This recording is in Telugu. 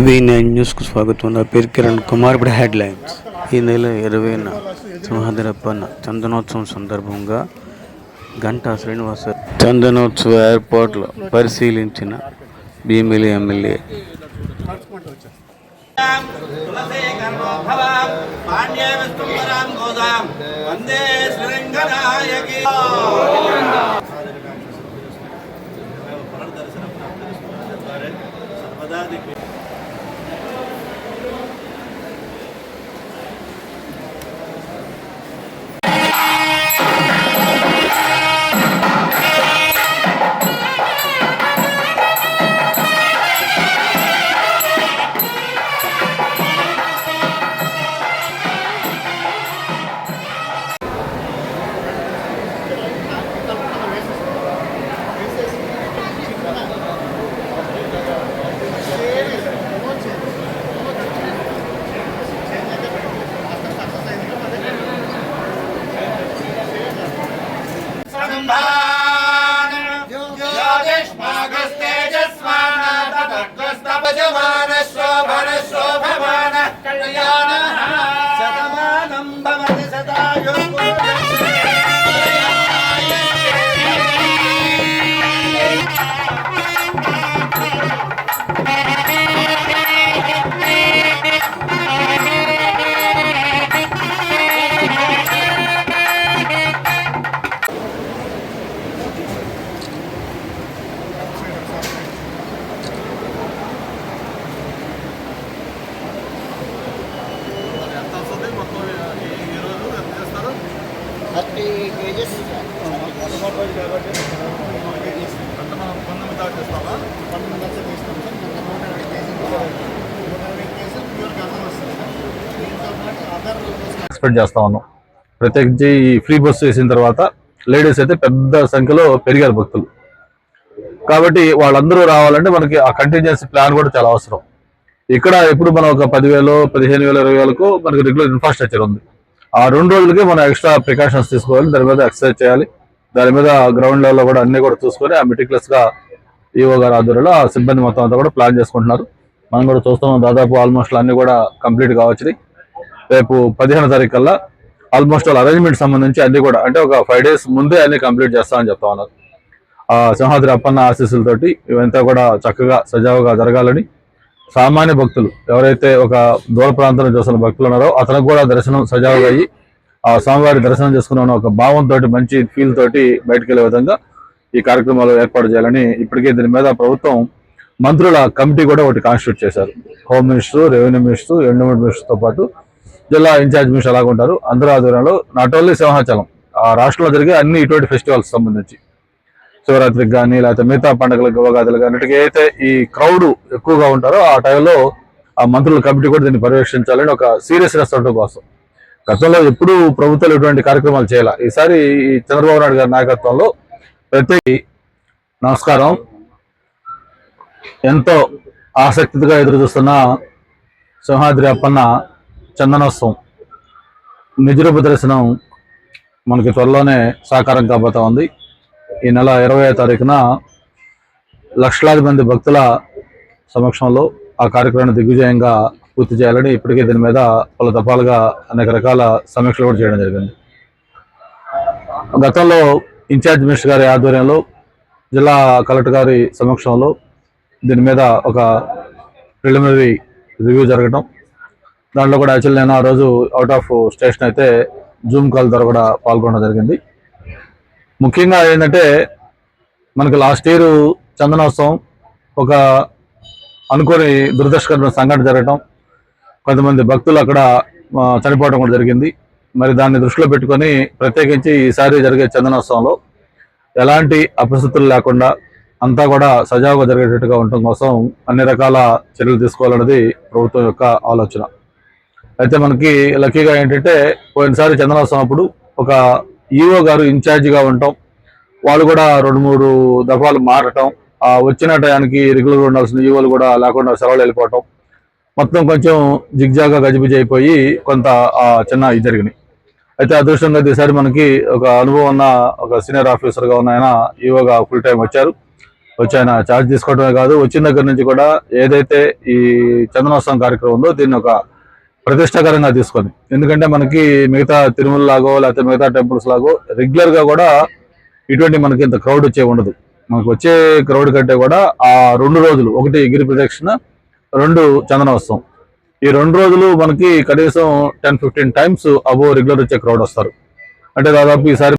V9 న్యూస్కు స్వాగతం. నా పేరు కిరణ్ కుమార్. ఇప్పుడు హెడ్లైన్స్. ఈ నెల 20న సింహాద్రప్పన్న చందనోత్సవం సందర్భంగా గంటా శ్రీనివాస చందనోత్సవ ఏర్పాట్లు పరిశీలించిన భీమిలి ఎమ్మెల్యే. ఎక్స్పెక్ట్ చేస్తా ఉన్నాం. ప్రత్యేకించి ఈ ఫ్రీ బస్సు వేసిన తర్వాత లేడీస్ అయితే పెద్ద సంఖ్యలో పెరిగారు భక్తులు. కాబట్టి వాళ్ళందరూ రావాలంటే మనకి ఆ కంటింజెన్సీ ప్లాన్ కూడా చాలా అవసరం. ఇక్కడ ఎప్పుడు మనం ఒక 10,000, 15,000, 20,000కు మనకి రెగ్యులర్ ఇన్ఫ్రాస్ట్రక్చర్ ఉంది. ఆ 2 రోజులకి మనం ఎక్స్ట్రా ప్రికాషన్స్ తీసుకోవాలి. దాని మీద ఎక్సర్సైజ్ చేయాలి. దాని మీద గ్రౌండ్ లెవెల్లో కూడా అన్ని కూడా చూసుకొని ఆ మెటిక్యులస్గా ఈఓ గారి ఆధ్వర్యంలో ఆ సిబ్బంది మొత్తం అంతా కూడా ప్లాన్ చేసుకుంటున్నారు. మనం కూడా చూస్తున్నాం. దాదాపు ఆల్మోస్ట్ అన్ని కూడా కంప్లీట్ కావచ్చు. రేపు 15వ తారీఖు కల్లా ఆల్మోస్ట్ వాళ్ళ అరేంజ్మెంట్ సంబంధించి అన్ని కూడా అంటే ఒక 5 days ముందే అన్ని కంప్లీట్ చేస్తామని చెప్తా ఉన్నారు. ఆ సింహాద్రి అప్పన్న ఆశీస్సులతోటి ఇవంతా కూడా చక్కగా సజావుగా జరగాలని సామాన్య భక్తులు ఎవరైతే ఒక దూర ప్రాంతం చూస్తున్న భక్తులు ఉన్నారో అతనికి కూడా దర్శనం సజావుగా అయ్యి ఆ స్వామివారి దర్శనం చేసుకున్న ఒక భావంతో మంచి ఫీల్ తోటి బయటకు వెళ్ళే విధంగా ఈ కార్యక్రమాలు ఏర్పాటు చేయాలని ఇప్పటికే దీని మీద ప్రభుత్వం మంత్రుల కమిటీ కూడా ఒకటి కాన్స్టిట్యూట్ చేశారు. Home minister, revenue minister, endowment మినిస్టర్తో పాటు జిల్లా ఇన్ఛార్జ్ మినిస్టర్ అలాగ ఉంటారు. అందరూ ఆధ్వర్యంలో నాట్ ఓన్లీ సింహాచలం, ఆ రాష్ట్రంలో జరిగే అన్ని ఇటువంటి ఫెస్టివల్స్ సంబంధించి శివరాత్రికి కానీ లేకపోతే మిగతా పండుగలకు ఉగాదులకు అన్నిటికీ అయితే ఈ క్రౌడ్ ఎక్కువగా ఉంటారో ఆ టైంలో ఆ మంత్రుల కమిటీ కూడా దీన్ని పర్యవేక్షించాలని ఒక సీరియస్నెస్ ఉండటం కోసం. గతంలో ఎప్పుడూ ప్రభుత్వాలు ఇటువంటి కార్యక్రమాలు చేయాలి. ఈసారి ఈ చంద్రబాబు నాయుడు గారి నాయకత్వంలో ప్రతి నమస్కారం ఎంతో ఆసక్తిగా ఎదురు చూస్తున్న సింహాద్రి అప్పన్న చందనోత్సవం నిజరూప దర్శనం మనకి త్వరలోనే సాకారం కాబోతా ఉంది. ఈ నెల 20వ తారీఖున లక్షలాది మంది భక్తుల సమక్షంలో ఆ కార్యక్రమాన్ని దిగ్విజయంగా పూర్తి చేయాలని ఇప్పటికే దీని మీద పలు దఫాలుగా అనేక రకాల సమీక్షలు కూడా చేయడం జరిగింది. గతంలో ఇన్ఛార్జ్ మినిస్టర్ గారి ఆధ్వర్యంలో జిల్లా కలెక్టర్ గారి సమక్షంలో దీని మీద ఒక ప్రిలిమినరీ రివ్యూ జరగడం, దాంట్లో కూడా యాక్చువల్ నేను ఆ రోజు అవుట్ ఆఫ్ స్టేషన్ అయితే జూమ్ కాల్ ద్వారా కూడా పాల్గొనడం జరిగింది. ముఖ్యంగా ఏంటంటే మనకి లాస్ట్ ఇయర్ చందనోత్సవం ఒక అనుకోని దురదృష్టకరమైన సంఘటన జరగడం, కొంతమంది భక్తులు అక్కడ చనిపోవడం కూడా జరిగింది. మరి దాన్ని దృష్టిలో పెట్టుకొని ప్రత్యేకించి ఈసారి జరిగే చందనోత్సవంలో ఎలాంటి అపరిస్థితులు లేకుండా అంతా కూడా సజావుగా జరిగేటట్టుగా ఉండటం కోసం అన్ని రకాల చర్యలు తీసుకోవాలన్నది ప్రభుత్వం యొక్క ఆలోచన. అయితే మనకి లక్కీగా ఏంటంటే పోయినసారి చందనోత్సవం అప్పుడు ఒక ఈఓ గారు ఇన్ఛార్జిగా ఉండటం, వాళ్ళు కూడా 2-3 దఫాలు మారటం, వచ్చిన టయానికి రెగ్యులర్గా ఉండాల్సిన ఈఓలు కూడా లేకుండా సెలవులు వెళ్ళిపోవటం, మొత్తం కొంచెం జిగ్జాగా గజిబిజి అయిపోయి కొంత చిన్న ఇది జరిగినాయి. అయితే అదృష్టంగా ఈసారి మనకి ఒక అనుభవం ఉన్న ఒక సీనియర్ ఆఫీసర్గా ఉన్న ఆయన ఈవోగా ఫుల్ టైం వచ్చారు. వచ్చి ఆయన ఛార్జ్ తీసుకోవడమే కాదు, వచ్చిన దగ్గర నుంచి కూడా ఏదైతే ఈ చందనోత్సవం కార్యక్రమం ఉందో దీన్ని ఒక ప్రతిష్టాకరంగా తీసుకొని, ఎందుకంటే మనకి మిగతా తిరుమల లాగో లేకపోతే మిగతా టెంపుల్స్ లాగో రెగ్యులర్గా కూడా ఇటువంటి మనకి ఇంత క్రౌడ్ వచ్చే ఉండదు. మనకు వచ్చే క్రౌడ్ కంటే కూడా ఆ 2 రోజులు, ఒకటి గిరి ప్రదక్షిణ, 2 చందనోత్సవం, ఈ 2 రోజులు మనకి కనీసం 10-15 టైమ్స్ అబో రెగ్యులర్ వచ్చే క్రౌడ్ వస్తారు. అంటే దాదాపు ఈసారి